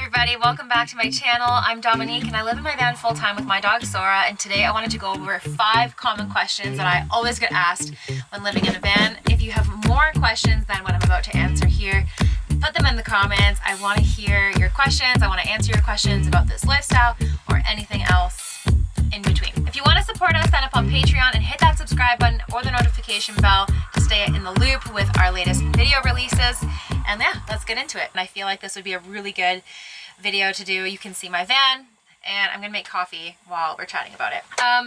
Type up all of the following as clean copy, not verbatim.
everybody, welcome back to my channel. I'm Dominique and I live in my van full time with my dog Sora, and today I wanted to go over 5 common questions that I always get asked when living in a van. If you have more questions than what I'm about to answer here, put them in the comments. I want to hear your questions. I want to answer your questions about this lifestyle or anything else in between. If you want to support us, sign up on Patreon and hit that subscribe button or the notification bell to stay in the loop with our latest video releases. And yeah, let's get into it. And I feel like this would be a really good video to do. You can see my van and I'm gonna make coffee while we're chatting about it.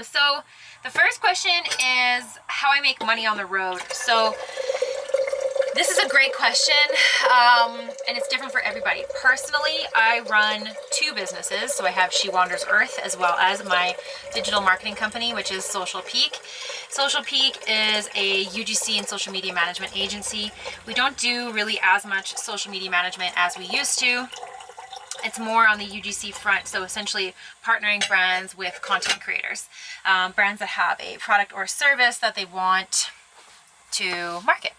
So the first question is how I make money on the road. So this is a great question, and it's different for everybody. Personally, I run 2 businesses. So I have She Wanders Earth as well as my digital marketing company, which is Social Peak. Social Peak is a UGC and social media management agency. We don't do really as much social media management as we used to. It's more on the UGC front, so essentially partnering brands with content creators, brands that have a product or service that they want to market.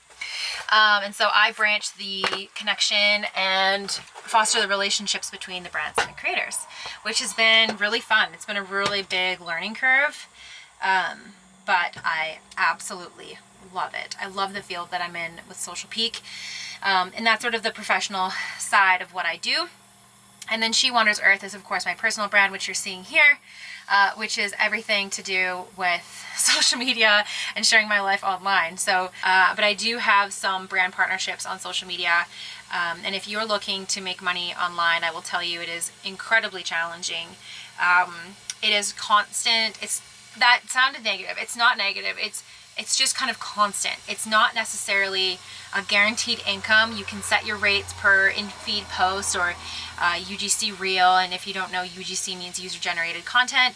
And so I branch the connection and foster the relationships between the brands and the creators, which has been really fun. It's been a really big learning curve, but I absolutely love it. I love the field that I'm in with Social Peak, and that's sort of the professional side of what I do. And then She Wanders Earth is of course my personal brand, which you're seeing here, which is everything to do with social media and sharing my life online. So, but I do have some brand partnerships on social media. And if you're looking to make money online, I will tell you it is incredibly challenging. It is constant. That sounded negative. It's not negative. It's just kind of constant. It's not necessarily a guaranteed income. You can set your rates per in-feed post or UGC reel, and if you don't know, UGC means user-generated content,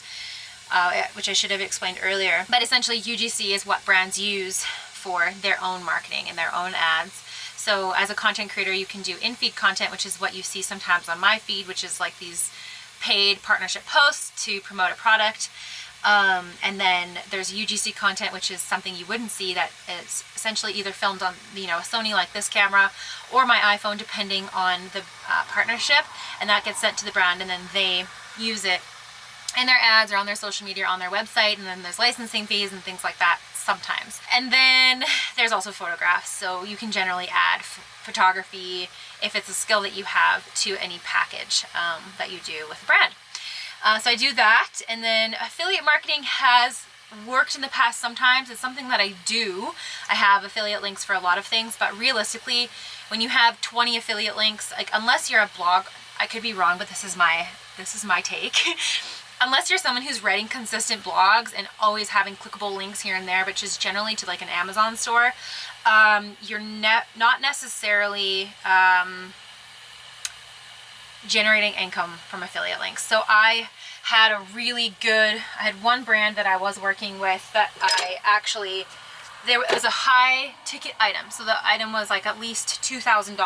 which I should have explained earlier. But essentially, UGC is what brands use for their own marketing and their own ads. So as a content creator, you can do in-feed content, which is what you see sometimes on my feed, which is like these paid partnership posts to promote a product. And then there's UGC content, which is something you wouldn't see, that is essentially either filmed on, a Sony like this camera or my iPhone, depending on the partnership, and that gets sent to the brand and then they use it in their ads or on their social media or on their website, and then there's licensing fees and things like that sometimes. And then there's also photographs, so you can generally add photography if it's a skill that you have to any package that you do with a brand. So I do that, and then affiliate marketing has worked in the past sometimes. It's something that I do. I have affiliate links for a lot of things, but realistically, when you have 20 affiliate links, like unless you're a blog, I could be wrong, but this is my take. Unless you're someone who's writing consistent blogs and always having clickable links here and there, which is generally to like an Amazon store, you're not necessarily generating income from affiliate links. So I had one brand that I was working with that it was a high ticket item. So the item was like at least $2,000.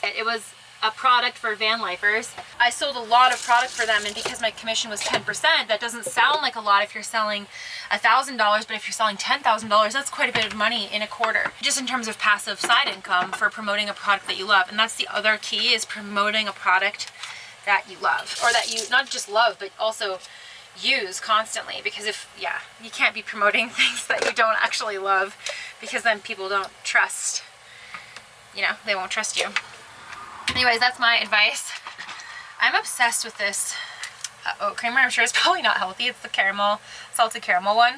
It was a product for van lifers. I sold a lot of product for them, and because my commission was 10%, that doesn't sound like a lot if you're selling $1,000, but if you're selling $10,000, that's quite a bit of money in a quarter, just in terms of passive side income for promoting a product that you love. And that's the other key, is promoting a product that you love, or that you not just love but also use constantly, because you can't be promoting things that you don't actually love, because then people don't trust, they won't trust you. Anyways, that's my advice. I'm obsessed with this oat creamer. I'm sure it's probably not healthy. It's the salted caramel one.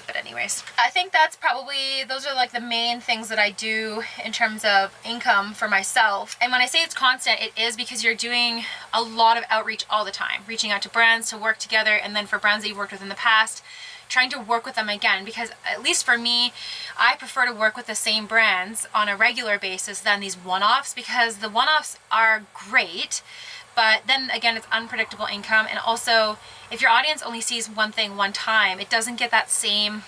But anyways, I think those are like the main things that I do in terms of income for myself. And when I say it's constant, it is because you're doing a lot of outreach all the time, reaching out to brands to work together, and then for brands that you've worked with in the past, trying to work with them again, because at least for me, I prefer to work with the same brands on a regular basis than these one-offs, because the one-offs are great, but then again, it's unpredictable income. And also, if your audience only sees one thing one time, it doesn't get that same,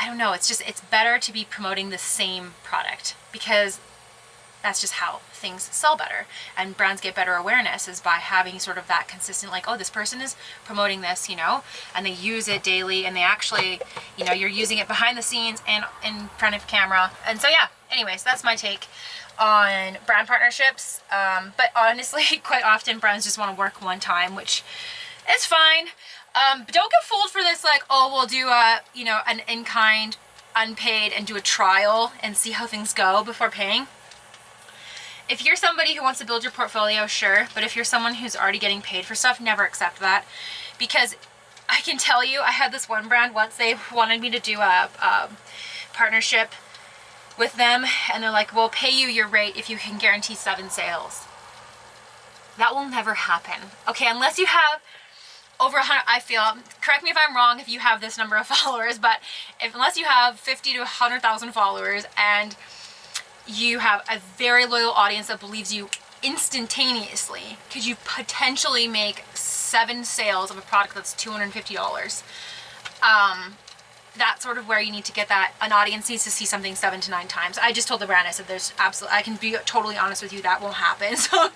it's better to be promoting the same product, because that's just how things sell better and brands get better awareness, is by having sort of that consistent, like, oh, this person is promoting this, you know, and they use it daily, and they actually, you know, you're using it behind the scenes and in front of camera. And so yeah, anyways, that's my take on brand partnerships. But honestly, quite often brands just want to work one time, which is fine. But don't get fooled for this, like, oh, we'll do a, you know, an in-kind, unpaid, and do a trial and see how things go before paying. If you're somebody who wants to build your portfolio, sure, but if you're someone who's already getting paid for stuff, never accept that. Because I can tell you, I had this one brand once, they wanted me to do a partnership with them, and they're like, we'll pay you your rate if you can guarantee 7 sales. That will never happen. Okay, unless you have over 100, I feel, correct me if I'm wrong if you have this number of followers, but unless you have 50 to 100,000 followers and you have a very loyal audience that believes you instantaneously, could you potentially make 7 sales of a product that's $250? That's sort of where you need to get that. An audience needs to see something 7 to 9 times. I just told the brand, I said, there's absolutely, I can be totally honest with you, that won't happen. So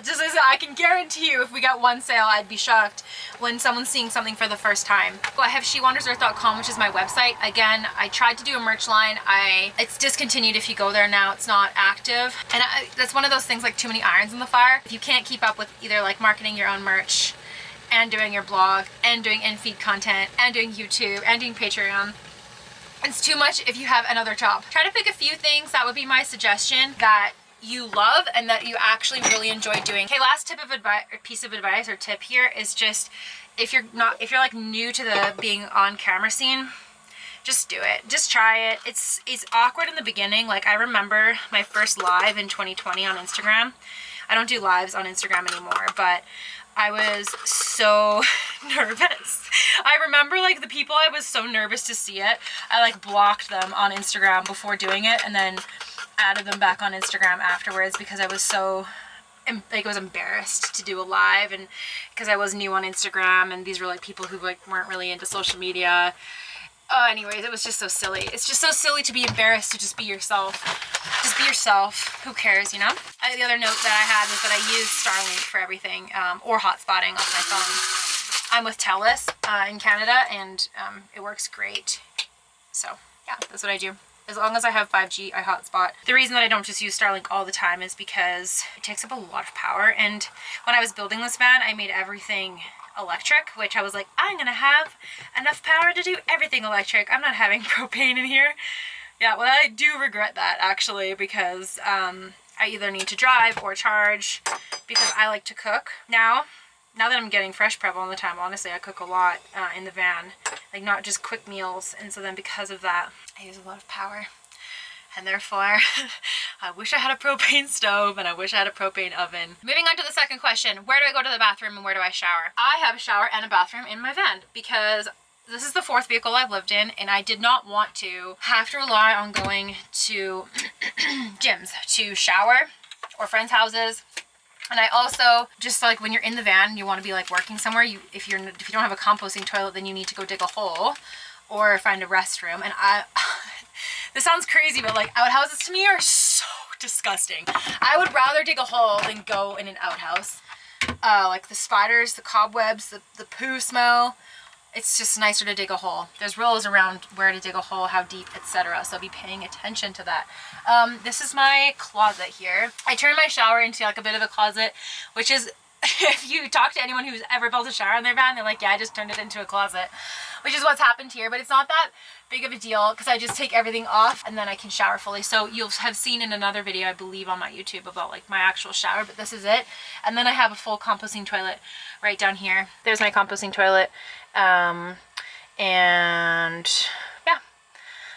just as I can guarantee you, if we got 1 sale, I'd be shocked when someone's seeing something for the first time. Well, I have shewandersearth.com, which is my website. Again, I tried to do a merch line. It's discontinued. If you go there now, it's not active. And that's one of those things, like too many irons in the fire. If you can't keep up with either like marketing your own merch and doing your blog and doing in-feed content and doing YouTube and doing Patreon, it's too much if you have another job. Try to pick a few things, that would be my suggestion, that you love and that you actually really enjoy doing. Okay, last tip of advice, piece of advice or tip here is just, if you're like new to the being on camera scene, just do it. Just try it. It's awkward in the beginning. Like, I remember my first live in 2020 on Instagram. I don't do lives on Instagram anymore, but I was so nervous. I remember, like, the people I was so nervous to see it, I like blocked them on Instagram before doing it and then added them back on Instagram afterwards, because I was so, like, I was embarrassed to do a live, and because I was new on Instagram and these were like people who like weren't really into social media. Anyways, it was just so silly. It's just so silly to be embarrassed to just be yourself. Just be yourself. Who cares, you know? The other note that I had was that I use Starlink for everything, or hotspotting off my phone. I'm with TELUS in Canada, and it works great. So yeah, that's what I do. As long as I have 5G, I hotspot. The reason that I don't just use Starlink all the time is because it takes up a lot of power. And when I was building this van, I made everything electric, which I was like, I'm gonna have enough power to do everything electric. I'm not having propane in here. Yeah, well, I do regret that actually, because I either need to drive or charge, because I like to cook. Now that I'm getting fresh prep all the time, honestly, I cook a lot in the van, like not just quick meals. And so then because of that, I use a lot of power. And therefore, I wish I had a propane stove and I wish I had a propane oven. Moving on to the second question, where do I go to the bathroom and where do I shower? I have a shower and a bathroom in my van because this is the 4th vehicle I've lived in, and I did not want to have to rely on going to gyms to shower or friends' houses. And I also, just like when you're in the van and you want to be like working somewhere, if you don't have a composting toilet, then you need to go dig a hole or find a restroom. And this sounds crazy, but like outhouses to me are so disgusting. I would rather dig a hole than go in an outhouse. Like the spiders, the cobwebs, the poo smell. It's just nicer to dig a hole. There's rules around where to dig a hole, how deep, etc. So be paying attention to that. This is my closet here. I turned my shower into like a bit of a closet, which is, if you talk to anyone who's ever built a shower in their van, they're like, yeah, I just turned it into a closet, which is what's happened here. But it's not that big of a deal because I just take everything off and then I can shower fully. So you'll have seen in another video, I believe, on my YouTube about like my actual shower, but this is it. And then I have a full composting toilet right down here. There's my composting toilet. And yeah,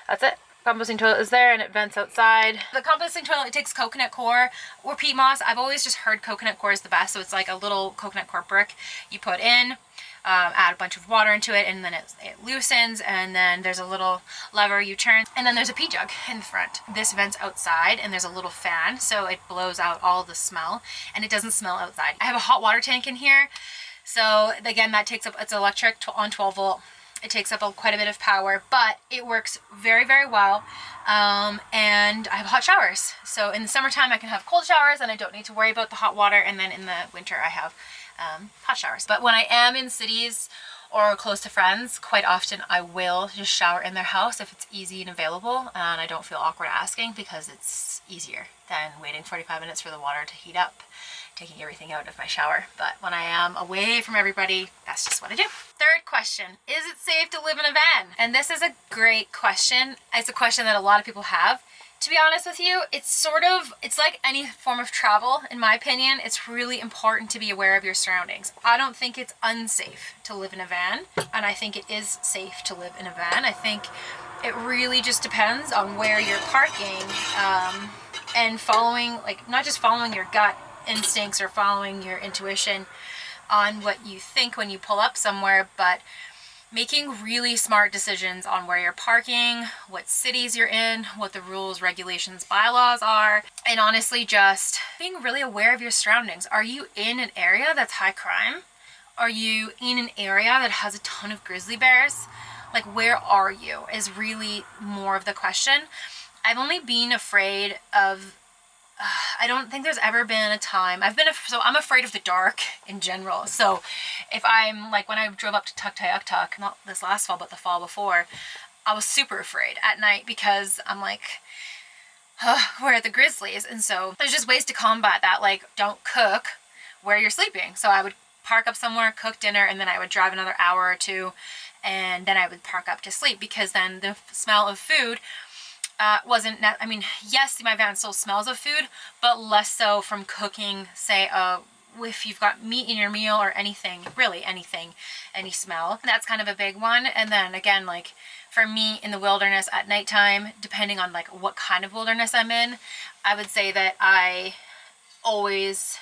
that's it. Composting toilet is there and it vents outside. The composting toilet, it takes coconut core or peat moss. I've always just heard coconut core is the best. So it's like a little coconut core brick you put in, add a bunch of water into it, and then it loosens, and then there's a little lever you turn, and then there's a pee jug in front. This vents outside and there's a little fan, so it blows out all the smell and it doesn't smell outside. I have a hot water tank in here. So again, that takes up, it's electric on 12 volt. It takes up quite a bit of power, but it works very, very well. And I have hot showers. So in the summertime, I can have cold showers and I don't need to worry about the hot water. And then in the winter, I have hot showers. But when I am in cities or close to friends, quite often I will just shower in their house if it's easy and available, and I don't feel awkward asking because it's easier than waiting 45 minutes for the water to heat up, taking everything out of my shower. But when I am away from everybody, that's just what I do. Third question, is it safe to live in a van? And this is a great question. It's a question that a lot of people have. To be honest with you, it's like any form of travel, in my opinion. It's really important to be aware of your surroundings. I don't think it's unsafe to live in a van, and I think it is safe to live in a van. I think it really just depends on where you're parking, and following, like, not just following your gut instincts or following your intuition on what you think when you pull up somewhere, but making really smart decisions on where you're parking, what cities you're in, what the rules, regulations, bylaws are, and honestly just being really aware of your surroundings. Are you in an area that's high crime? Are you in an area that has a ton of grizzly bears? Like, where are you is really more of the question. I've only been afraid of I don't think there's ever been a time so I'm afraid of the dark in general. So if I'm like, when I drove up to Tuktoyaktuk, not this last fall but the fall before, I was super afraid at night because I'm like, where are the grizzlies? And so there's just ways to combat that, like, don't cook where you're sleeping. So I would park up somewhere, cook dinner, and then I would drive another hour or two, and then I would park up to sleep, because then the smell of food I mean, yes, my van still smells of food, but less so from cooking, say, if you've got meat in your meal or anything, really anything, any smell. That's kind of a big one. And then again, like, for me in the wilderness at nighttime, depending on like what kind of wilderness I'm in, I would say that I always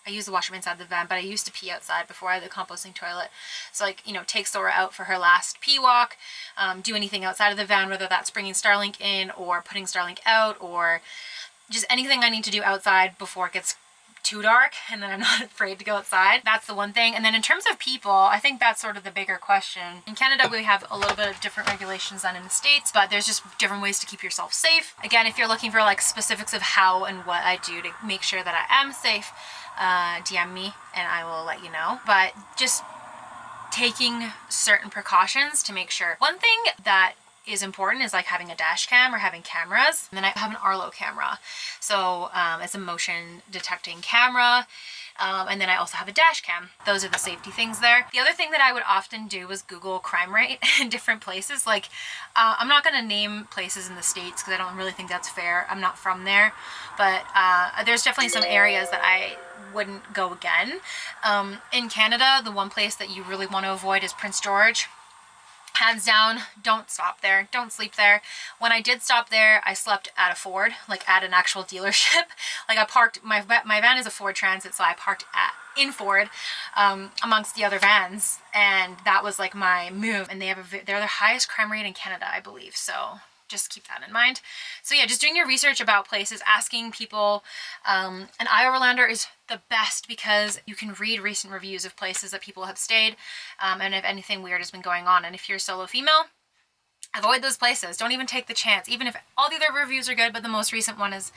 I use the washroom inside the van, but I used to pee outside before I had the composting toilet. So, like, you know, take Sora out for her last pee walk, do anything outside of the van, whether that's bringing Starlink in or putting Starlink out, or just anything I need to do outside before it gets too dark, and then I'm not afraid to go outside. That's the one thing. And then in terms of people, I think that's sort of the bigger question. In Canada, we have a little bit of different regulations than in the States, but there's just different ways to keep yourself safe. Again, if you're looking for like specifics of how and what I do to make sure that I am safe, DM me and I will let you know. But just taking certain precautions to make sure. One thing that is important is like having a dash cam or having cameras. And then I have an Arlo camera. So it's a motion detecting camera. And then I also have a dash cam. Those are the safety things there. The other thing that I would often do was Google crime rate in different places. Like, I'm not going to name places in the States because I don't really think that's fair. I'm not from there. But there's definitely some areas that I wouldn't go again. In Canada, the one place that you really want to avoid is Prince George. Hands down, don't stop there. Don't sleep there. When I did stop there, I slept at a Ford, like at an actual dealership. Like, I parked, my van is a Ford Transit, so I parked in Ford amongst the other vans, and that was like my move. And they're the highest crime rate in Canada, I believe. So just keep that in mind. So yeah, just doing your research about places, asking people. And iOverlander is the best because you can read recent reviews of places that people have stayed, and if anything weird has been going on. And if you're a solo female, avoid those places. Don't even take the chance. Even if all the other reviews are good, but the most recent one is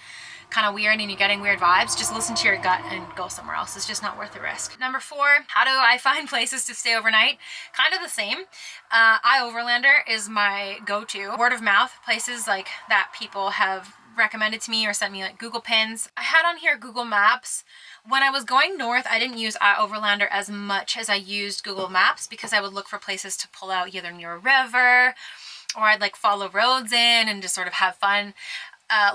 kind of weird and you're getting weird vibes, just listen to your gut and go somewhere else. It's just not worth the risk. Number 4, how do I find places to stay overnight? Kind of the same. iOverlander is my go-to. Word of mouth, places like that people have recommended to me or sent me like Google pins. I had on here Google Maps. When I was going north, I didn't use iOverlander as much as I used Google Maps because I would look for places to pull out either near a river, or I'd like follow roads in and just sort of have fun.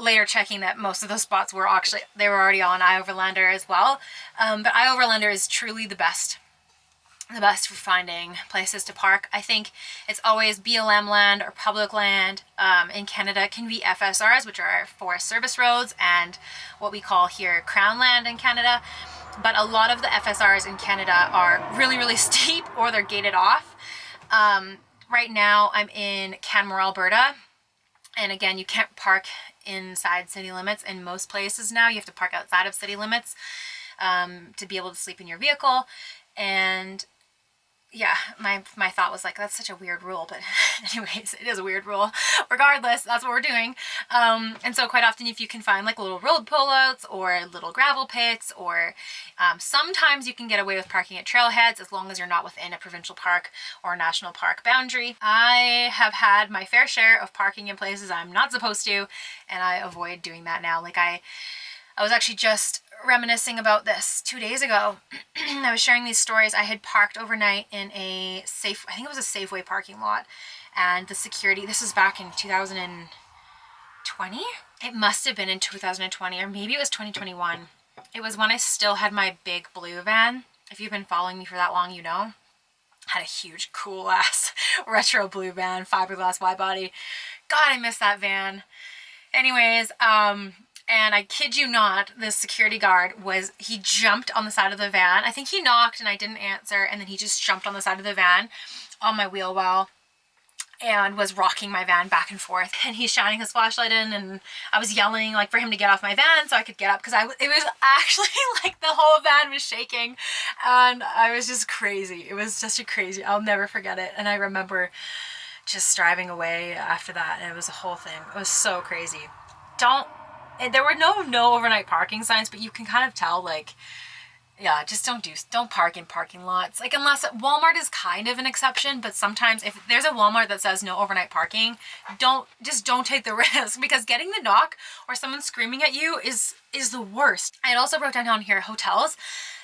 Later checking that most of those spots were they were already on iOverlander as well. But iOverlander is truly the best for finding places to park. I think it's always BLM land or public land. In Canada, it can be FSRs, which are Forest Service Roads, and what we call here Crown land in Canada. But a lot of the FSRs in Canada are really, really steep, or they're gated off. Right now I'm in Canmore, Alberta. And again, you can't park inside city limits in most places now. You have to park outside of city limits to be able to sleep in your vehicle. And yeah, my thought was like, that's such a weird rule, but anyways, it is a weird rule. Regardless, that's what we're doing. And so quite often if you can find like little road pullouts or little gravel pits, or sometimes you can get away with parking at trailheads as long as you're not within a provincial park or a national park boundary. I have had my fair share of parking in places I'm not supposed to, and I avoid doing that now. Like I was actually just reminiscing about this 2 days ago. I was sharing these stories. I had parked overnight in I think it was a Safeway parking lot, and the security, this is back in 2020? It must have been in 2020, or maybe it was 2021. It was when I still had my big blue van. If you've been following me for that long, you know. Had a huge, cool ass retro blue van, fiberglass wide body. God, I miss that van. Anyways, and I kid you not, the security guard he jumped on the side of the van. I think he knocked and I didn't answer, and then he just jumped on the side of the van on my wheel well and was rocking my van back and forth. And he's shining his flashlight in, and I was yelling like for him to get off my van so I could get up, because it was actually like the whole van was shaking, and I was just crazy. It was just a crazy, I'll never forget it. And I remember just driving away after that, and it was a whole thing. It was so crazy. There were no overnight parking signs, but you can kind of tell, like, yeah, just don't park in parking lots. Like, unless Walmart is kind of an exception, but sometimes if there's a Walmart that says no overnight parking, don't take the risk, because getting the knock or someone screaming at you is the worst. I had also wrote down here hotels.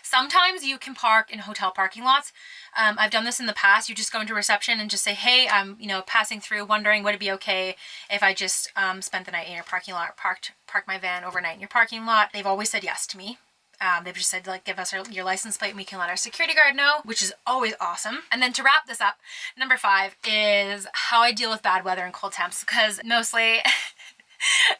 Sometimes you can park in hotel parking lots. I've done this in the past. You just go into reception and just say, hey, I'm passing through, wondering would it be okay if I just spent the night in your parking lot, park my van overnight in your parking lot. They've always said yes to me. They've just said, like, give us your license plate and we can let our security guard know, which is always awesome. And then to wrap this up, number 5 is how I deal with bad weather and cold temps, because mostly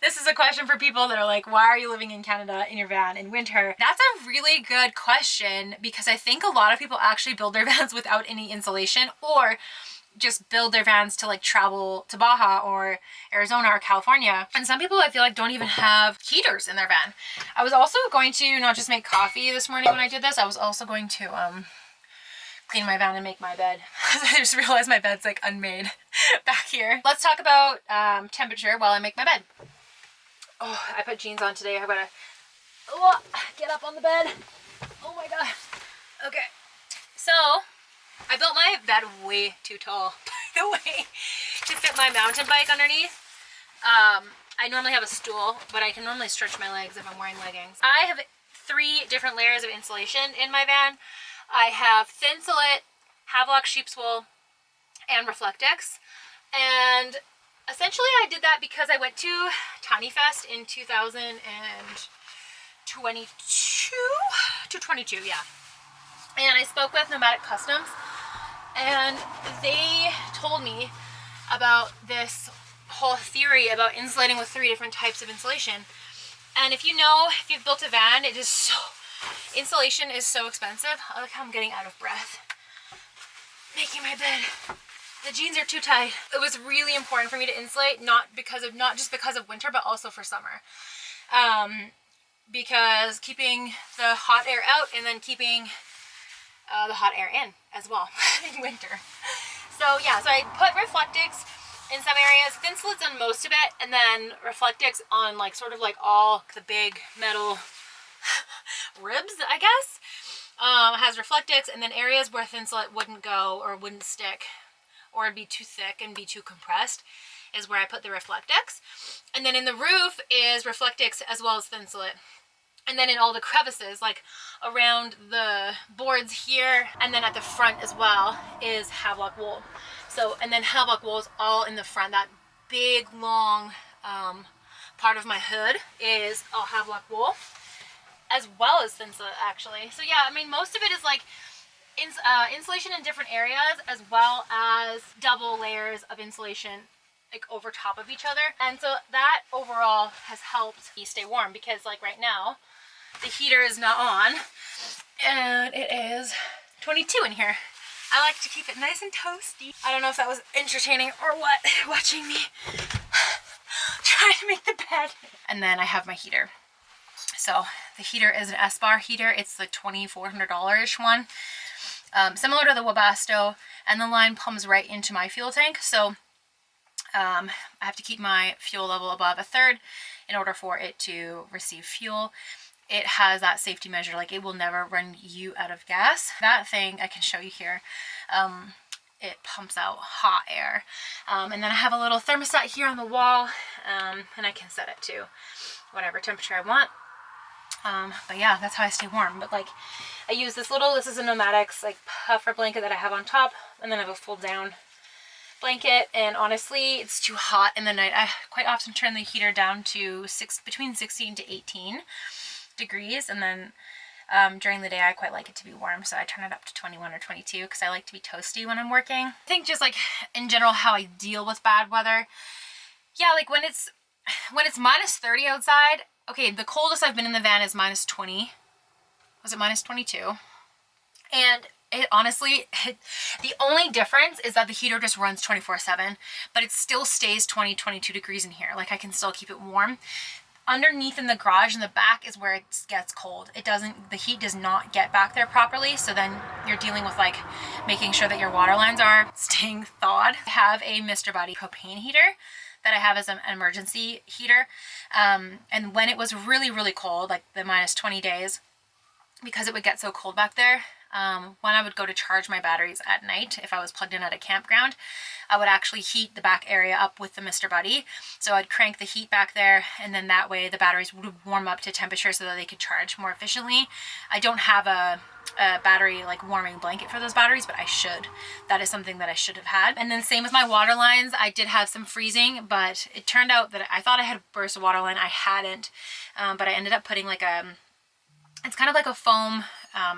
this is a question for people that are like, why are you living in Canada in your van in winter? That's a really good question, because I think a lot of people actually build their vans without any insulation, or just build their vans to like travel to Baja or Arizona or California. And some people I feel like don't even have heaters in their van. I was also going to not just make coffee this morning when I did this, I was also going to clean my van and make my bed. I just realized my bed's like unmade back here. Let's talk about temperature while I make my bed. Oh, I put jeans on today. I gotta get up on the bed. Oh my god. Okay, so I built my bed way too tall, by the way, to fit my mountain bike underneath. I normally have a stool, but I can normally stretch my legs if I'm wearing leggings. I have 3 different layers of insulation in my van. I have Thinsulate, Havelock sheep's wool, and Reflectix. And essentially I did that because I went to Tiny Fest in 2022, yeah. And I spoke with Nomadic Customs, and they told me about this whole theory about insulating with 3 different types of insulation. And if you've built a van, insulation is so expensive. I like how I'm getting out of breath making my bed. The jeans are too tight. It was really important for me to insulate, not just because of winter, but also for summer. Because keeping the hot air out and then keeping the hot air in as well in winter. So yeah, so I put Reflectix in some areas, Thinsulate's on most of it, and then Reflectix on like sort of like all the big metal ribs, I guess. Has Reflectix, and then areas where Thinsulate wouldn't go or wouldn't stick, or it'd be too thick and be too compressed, is where I put the Reflectix. And then in the roof is Reflectix as well as Thinsulate. And then in all the crevices, like around the boards here, and then at the front as well, is Havelock wool. So, and then Havelock wool is all in the front. That big, long part of my hood is all Havelock wool, as well as Thinsulate, actually. So yeah, I mean, most of it is like insulation in different areas, as well as double layers of insulation like over top of each other. And so that overall has helped me stay warm, because like right now the heater is not on and it is 22 in here. I like to keep it nice and toasty. I don't know if that was entertaining or what, watching me trying to make the bed. And then I have my heater. So the heater is an S-Bar heater. It's the $2,400-ish one. similar to the Webasto, and the line plumbs right into my fuel tank. So I have to keep my fuel level above a third in order for it to receive fuel. It has that safety measure, like it will never run you out of gas. That thing I can show you here. It pumps out hot air. And then I have a little thermostat here on the wall, and I can set it to whatever temperature I want. But yeah, that's how I stay warm. But like, I use this is a Nomadics like puffer blanket that I have on top, and then I have a fold down blanket. And honestly, it's too hot in the night. I quite often turn the heater down to between 16 to 18 degrees, and then during the day I quite like it to be warm, so I turn it up to 21 or 22 because I like to be toasty when I'm working. I think just like in general how I deal with bad weather, yeah, like when it's minus 30 outside, okay, the coldest I've been in the van is minus 20. Was it minus 22? And it honestly, the only difference is that the heater just runs 24/7, but it still stays 22 degrees in here. Like I can still keep it warm. Underneath in the garage in the back is where it gets cold. The heat does not get back there properly, so then you're dealing with like making sure that your water lines are staying thawed. I have a Mr. Buddy propane heater that I have as an emergency heater, and when it was really, really cold, like the minus 20 days, because it would get so cold back there, when I would go to charge my batteries at night, if I was plugged in at a campground, I would actually heat the back area up with the Mr. Buddy. So I'd crank the heat back there, and then that way the batteries would warm up to temperature so that they could charge more efficiently. I don't have a battery like warming blanket for those batteries, but I should. That is something that I should have had. And then same with my water lines. I did have some freezing, but it turned out that I thought I had burst a water line. I hadn't, but I ended up putting like it's kind of like a foam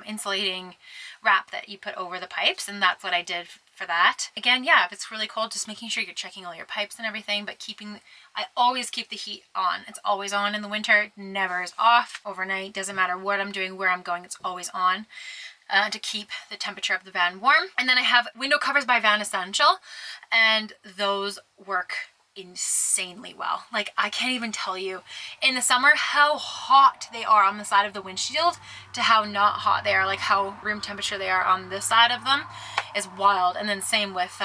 insulating wrap that you put over the pipes, and that's what I did for that. Again, yeah, if it's really cold, just making sure you're checking all your pipes and everything, but I always keep the heat on. It's always on in the winter. It never is off overnight. Doesn't matter what I'm doing, where I'm going, it's always on to keep the temperature of the van warm. And then I have window covers by Van Essential, and those work insanely well. Like I can't even tell you in the summer how hot they are on the side of the windshield to how not hot they are, like how room temperature they are on this side of them is wild. And then same with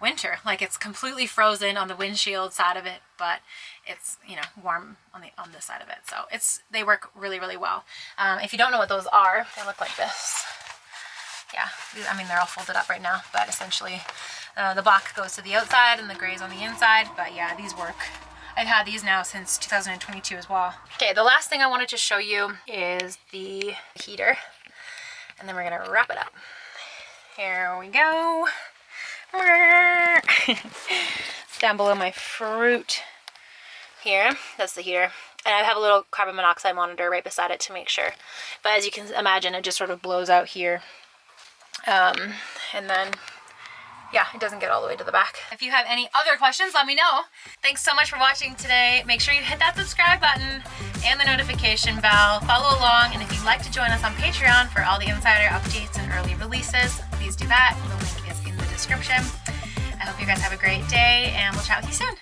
winter, like it's completely frozen on the windshield side of it, but it's, you know, warm on this side of it. So they work really, really well. If you don't know what those are, they look like this. Yeah, I mean, they're all folded up right now, but essentially the black goes to the outside and the gray is on the inside. But yeah, these work. I've had these now since 2022 as well. Okay, the last thing I wanted to show you is the heater, and then we're gonna wrap it up. Here we go. It's down below my fruit here. That's the heater. And I have a little carbon monoxide monitor right beside it to make sure. But as you can imagine, it just sort of blows out here. And then, yeah, it doesn't get all the way to the back. If you have any other questions, let me know. Thanks so much for watching today. Make sure you hit that subscribe button and the notification bell. Follow along, and if you'd like to join us on Patreon for all the insider updates and early releases, please do that. The link is in the description. I hope you guys have a great day, and we'll chat with you soon.